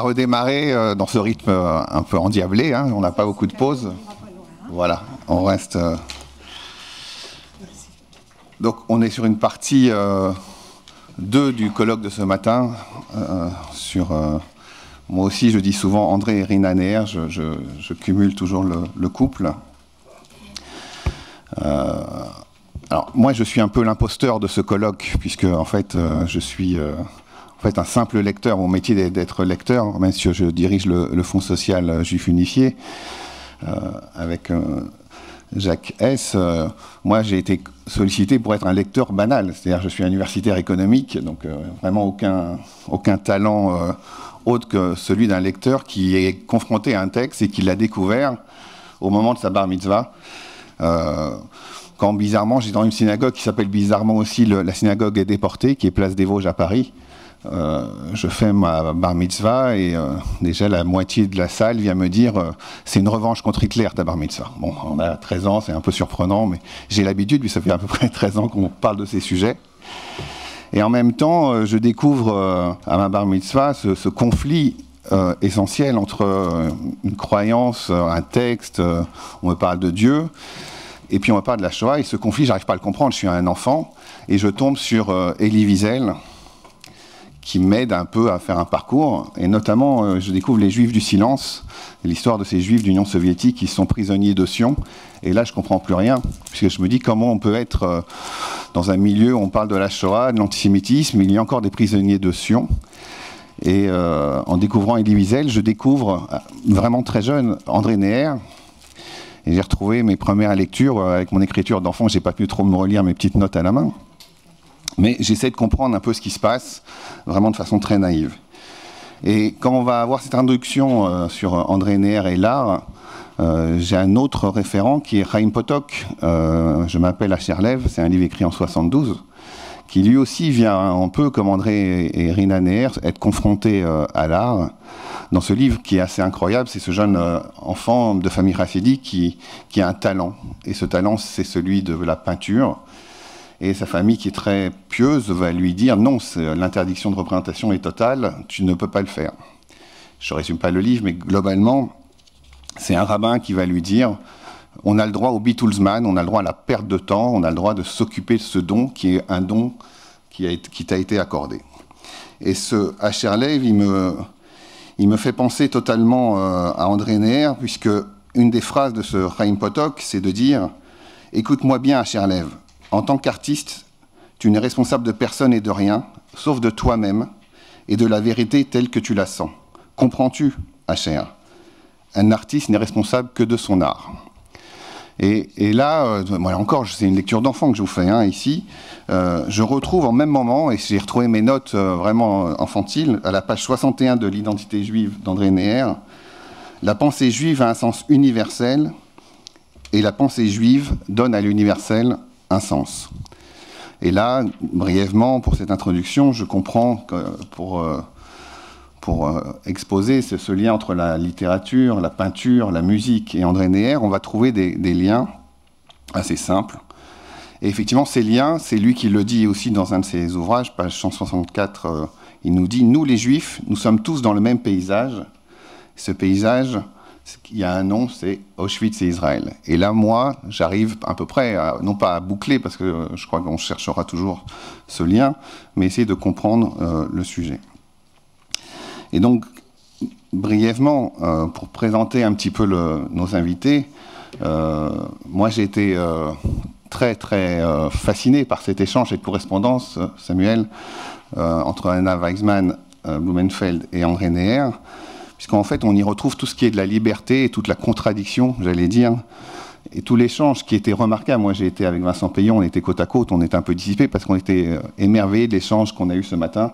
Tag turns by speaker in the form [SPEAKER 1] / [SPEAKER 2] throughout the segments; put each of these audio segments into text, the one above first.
[SPEAKER 1] redémarrer dans ce rythme un peu endiablé, hein, on n'a pas beaucoup de pauses. Voilà, on reste... Donc on est sur une partie 2 du colloque de ce matin, sur... moi aussi je dis souvent André et Rina Neher, je cumule toujours le couple. Alors moi je suis un peu l'imposteur de ce colloque, puisque en fait je suis... En fait, un simple lecteur, mon métier d'être lecteur, même si je dirige le Fonds social juif unifié, avec Jacques S. Moi, j'ai été sollicité pour être un lecteur banal, c'est-à-dire je suis universitaire économique, donc vraiment aucun talent autre que celui d'un lecteur qui est confronté à un texte et qui l'a découvert au moment de sa bar mitzvah. Quand bizarrement, j'étais dans une synagogue qui s'appelle bizarrement aussi la synagogue des déportés, qui est place des Vosges à Paris. Je fais ma bar mitzvah et déjà la moitié de la salle vient me dire c'est une revanche contre Hitler ta bar mitzvah. Bon, on a 13 ans, c'est un peu surprenant, mais j'ai l'habitude, puis ça fait à peu près 13 ans qu'on parle de ces sujets. Et en même temps, je découvre à ma bar mitzvah ce conflit essentiel entre une croyance, un texte, on me parle de Dieu, et puis on me parle de la Shoah, et ce conflit, j'arrive pas à le comprendre, je suis un enfant, et je tombe sur Elie Wiesel, qui m'aide un peu à faire un parcours, et notamment je découvre les Juifs du silence, l'histoire de ces Juifs d'Union soviétique qui sont prisonniers de Sion, et là je comprends plus rien, puisque je me dis comment on peut être dans un milieu où on parle de la Shoah, de l'antisémitisme, il y a encore des prisonniers de Sion, et en découvrant Elie Wiesel, je découvre vraiment très jeune André Neher, et j'ai retrouvé mes premières lectures avec mon écriture d'enfant, j'ai pas pu trop me relire mes petites notes à la main. Mais j'essaie de comprendre un peu ce qui se passe, vraiment de façon très naïve. Et quand on va avoir cette introduction sur André Neher et l'art, j'ai un autre référent qui est Chaim Potok, Je m'appelle Asher Lev, c'est un livre écrit en 72, qui lui aussi vient un peu, comme André et Rina Neher, être confronté à l'art. Dans ce livre qui est assez incroyable, c'est ce jeune enfant de famille chassidique qui a un talent. Et ce talent, c'est celui de la peinture. Et sa famille, qui est très pieuse, va lui dire « Non, l'interdiction de représentation est totale, tu ne peux pas le faire ». Je ne résume pas le livre, mais globalement, c'est un rabbin qui va lui dire « On a le droit au bitulzman, on a le droit à la perte de temps, on a le droit de s'occuper de ce don qui est un don qui t'a été accordé ». Et ce Asher Lev, il me fait penser totalement à André Neher, puisque une des phrases de ce Chaim Potok, c'est de dire « Écoute-moi bien, Asher Lev. En tant qu'artiste, tu n'es responsable de personne et de rien, sauf de toi-même et de la vérité telle que tu la sens. Comprends-tu, Asher? Un artiste n'est responsable que de son art. » Et là, voilà, encore, c'est une lecture d'enfant que je vous fais ici, je retrouve en même moment, et j'ai retrouvé mes notes vraiment enfantiles, à la page 61 de l'identité juive d'André Neher, la pensée juive a un sens universel, et la pensée juive donne à l'universel un sens. Et là, brièvement, pour cette introduction, je comprends que pour exposer ce lien entre la littérature, la peinture, la musique et André Neher, on va trouver des liens assez simples. Et effectivement, ces liens, c'est lui qui le dit aussi dans un de ses ouvrages, page 164, il nous dit « Nous, les Juifs, nous sommes tous dans le même paysage. Ce paysage, il y a un nom, c'est Auschwitz et Israël. » Et là, moi, j'arrive à peu près, non pas à boucler, parce que je crois qu'on cherchera toujours ce lien, mais essayer de comprendre le sujet. Et donc, brièvement, pour présenter un petit peu nos invités, moi j'ai été très fasciné par cet échange, cette correspondance, Samuel, entre Anna Weizmann, Blumenfeld et André Neher, puisqu'en fait on y retrouve tout ce qui est de la liberté et toute la contradiction, j'allais dire, et tout l'échange qui était remarquable. Moi j'ai été avec Vincent Payon, on était côte à côte, on était un peu dissipés parce qu'on était émerveillés de l'échange qu'on a eu ce matin,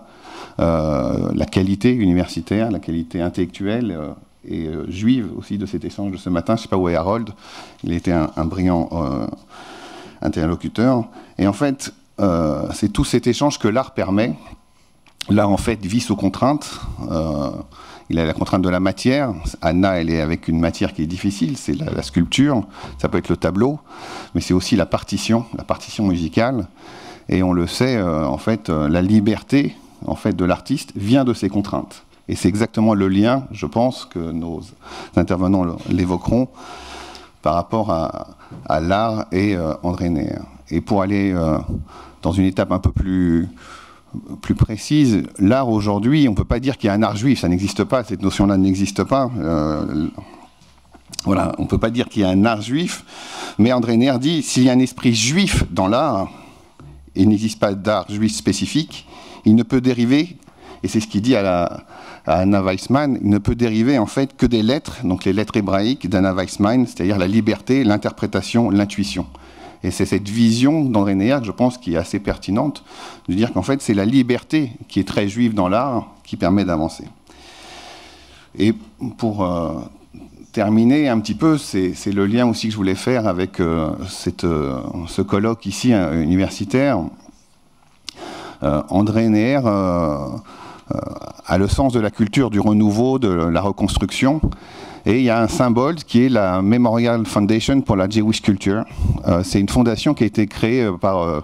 [SPEAKER 1] la qualité universitaire, la qualité intellectuelle et juive aussi de cet échange de ce matin. Je ne sais pas où est Harold, il était un brillant interlocuteur. Et en fait, c'est tout cet échange que l'art permet. L'art, en fait, vit sous contrainte. Il a la contrainte de la matière. Anna, elle est avec une matière qui est difficile, c'est la sculpture, ça peut être le tableau, mais c'est aussi la partition musicale. Et on le sait, en fait, la liberté en fait, de l'artiste vient de ces contraintes. Et c'est exactement le lien, je pense, que nos intervenants l'évoqueront par rapport à l'art et André Neher. Et pour aller dans une étape un peu plus précise, l'art aujourd'hui, on ne peut pas dire qu'il y a un art juif, ça n'existe pas, cette notion-là n'existe pas. Voilà, on ne peut pas dire qu'il y a un art juif, mais André Neher dit, s'il y a un esprit juif dans l'art, il n'existe pas d'art juif spécifique, il ne peut dériver, et c'est ce qu'il dit à Anna Weissman, il ne peut dériver en fait que des lettres, donc les lettres hébraïques d'Anna Weissman, c'est-à-dire la liberté, l'interprétation, l'intuition. Et c'est cette vision d'André Neher, je pense, qui est assez pertinente, de dire qu'en fait c'est la liberté qui est très juive dans l'art qui permet d'avancer. Et pour terminer un petit peu, c'est le lien aussi que je voulais faire avec ce colloque ici universitaire. André Neher a le sens de la culture, du renouveau, de la reconstruction. Et il y a un symbole qui est la Memorial Foundation pour la Jewish Culture. C'est une fondation qui a été créée par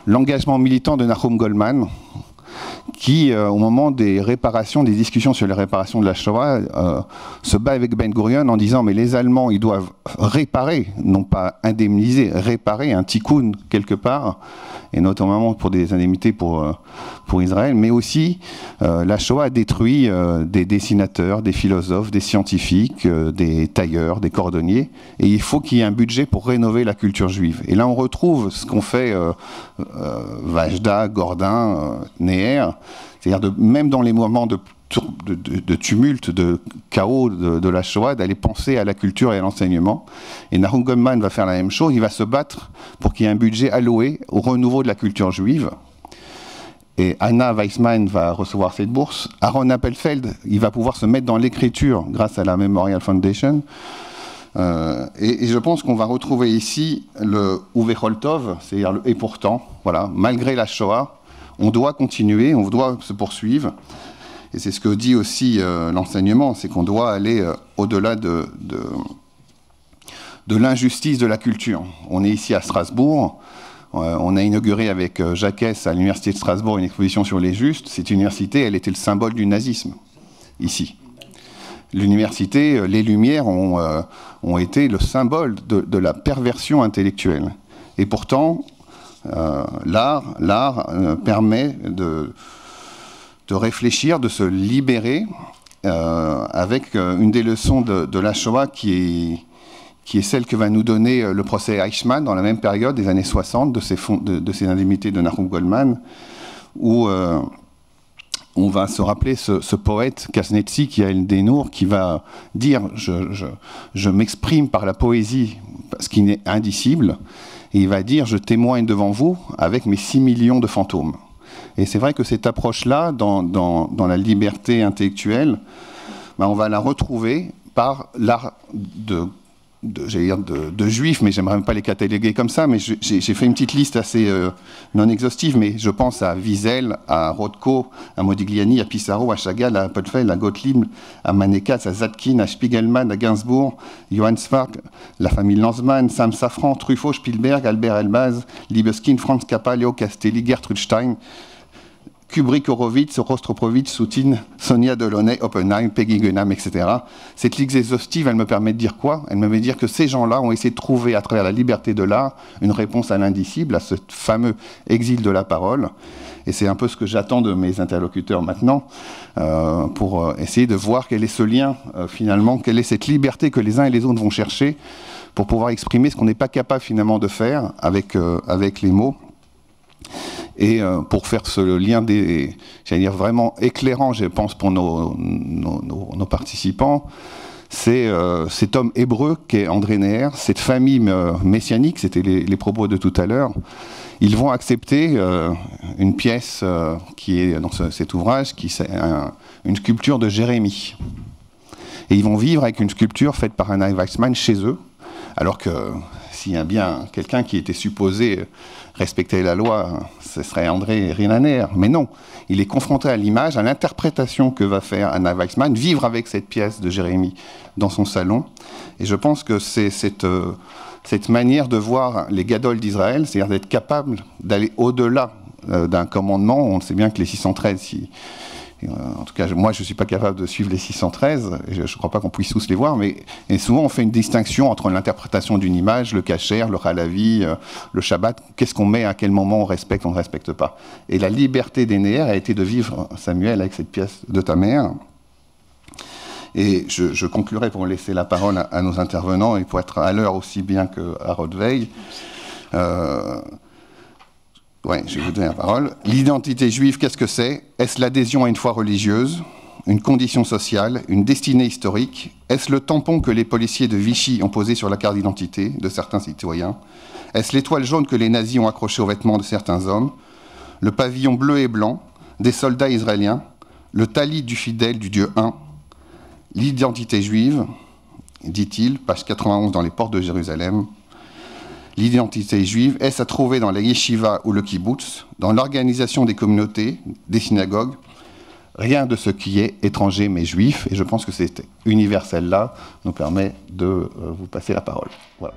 [SPEAKER 1] l'engagement militant de Nahum Goldman, qui, au moment des réparations, des discussions sur les réparations de la Shoah, se bat avec Ben Gurion en disant mais les Allemands, ils doivent réparer, non pas indemniser, réparer un tikkun quelque part, et notamment pour des indemnités pour Israël, mais aussi la Shoah a détruit des dessinateurs, des philosophes, des scientifiques, des tailleurs, des cordonniers, et il faut qu'il y ait un budget pour rénover la culture juive. Et là on retrouve ce qu'ont fait Vajda, Gordin, Neher, c'est-à-dire même dans les moments de tumulte, de chaos de la Shoah, d'aller penser à la culture et à l'enseignement. Et Nahum Goldman va faire la même chose, il va se battre pour qu'il y ait un budget alloué au renouveau de la culture juive. Et Anna Weissman va recevoir cette bourse. Aaron Appelfeld, il va pouvoir se mettre dans l'écriture grâce à la Memorial Foundation. Et je pense qu'on va retrouver ici le Uvechol Tov, c'est-à-dire le « et pourtant », voilà, malgré la Shoah, on doit continuer, on doit se poursuivre. Et c'est ce que dit aussi l'enseignement, c'est qu'on doit aller au-delà de l'injustice de la culture. On est ici à Strasbourg, on a inauguré avec Jacques à l'Université de Strasbourg une exposition sur les Justes. Cette université, elle était le symbole du nazisme, ici. L'université, les Lumières ont été le symbole de la perversion intellectuelle. Et pourtant, l'art permet de réfléchir, de se libérer avec une des leçons de la Shoah qui est celle que va nous donner le procès Eichmann dans la même période des années 60 de ces indemnités de Nahum Goldman, où on va se rappeler ce poète Kasnetzi qui a El Denour qui va dire je m'exprime par la poésie ce qui est indicible, et il va dire je témoigne devant vous avec mes 6 millions de fantômes. Et c'est vrai que cette approche-là, dans la liberté intellectuelle, ben on va la retrouver par l'art j'allais dire de juifs, mais j'aimerais même pas les cataloguer comme ça, mais j'ai fait une petite liste assez non exhaustive, mais je pense à Wiesel, à Rothko, à Modigliani, à Pissarro, à Chagall, à Appelfeld, à Gottlieb, à Manekatz, à Zadkine, à Spiegelman, à Gainsbourg, Johann Swark, la famille Lanzmann, Sam Safran, Truffaut, Spielberg, Albert Elbaz, Libeskind, Franz Kappa, Leo Castelli, Gertrude Stein, Kubrick, Horowitz, Rostropowitz, Soutine, Sonia Delaunay, Oppenheim, Peggy Guggenheim, etc. Cette liste exhaustive, elle me permet de dire quoi? Elle me permet de dire que ces gens-là ont essayé de trouver, à travers la liberté de l'art, une réponse à l'indicible, à ce fameux exil de la parole. Et c'est un peu ce que j'attends de mes interlocuteurs maintenant, pour essayer de voir quel est ce lien, finalement, quelle est cette liberté que les uns et les autres vont chercher pour pouvoir exprimer ce qu'on n'est pas capable, finalement, de faire avec les mots. Et pour faire ce lien, j'allais dire vraiment éclairant, je pense, pour nos participants, c'est cet homme hébreu qu'est André Neher, cette famille messianique, c'était les propos de tout à l'heure. Ils vont accepter une pièce qui est dans cet ouvrage, qui est une sculpture de Jérémie. Et ils vont vivre avec une sculpture faite par Anna Weissman chez eux, alors que s'il y a bien quelqu'un qui était supposé respecter la loi, ce serait André Neher. Mais non, il est confronté à l'image, à l'interprétation que va faire Anna Weissman, vivre avec cette pièce de Jérémie dans son salon. Et je pense que c'est cette manière de voir les gadoles d'Israël, c'est-à-dire d'être capable d'aller au-delà d'un commandement. On sait bien que les 613, En tout cas, moi, je ne suis pas capable de suivre les 613, et je ne crois pas qu'on puisse tous les voir, mais et souvent on fait une distinction entre l'interprétation d'une image, le kasher, le halavi, le shabbat, qu'est-ce qu'on met, à quel moment on respecte, on ne respecte pas. Et la liberté des Néer a été de vivre, Samuel, avec cette pièce de ta mère. Et je conclurai pour laisser la parole à nos intervenants et pour être à l'heure aussi bien que Harold Veil. Ouais, je vais vous donner la parole. L'identité juive, qu'est-ce que c'est? Est-ce l'adhésion à une foi religieuse, une condition sociale, une destinée historique? Est-ce le tampon que les policiers de Vichy ont posé sur la carte d'identité de certains citoyens? Est-ce l'étoile jaune que les nazis ont accrochée aux vêtements de certains hommes? Le pavillon bleu et blanc des soldats israéliens? Le talit du fidèle du Dieu un? L'identité juive, dit-il, page 91 dans les portes de Jérusalem. L'identité juive, est-ce à trouver dans la yeshiva ou le kibbutz, dans l'organisation des communautés, des synagogues? Rien de ce qui est étranger mais juif, et je pense que cet universel-là nous permet de vous passer la parole. Voilà.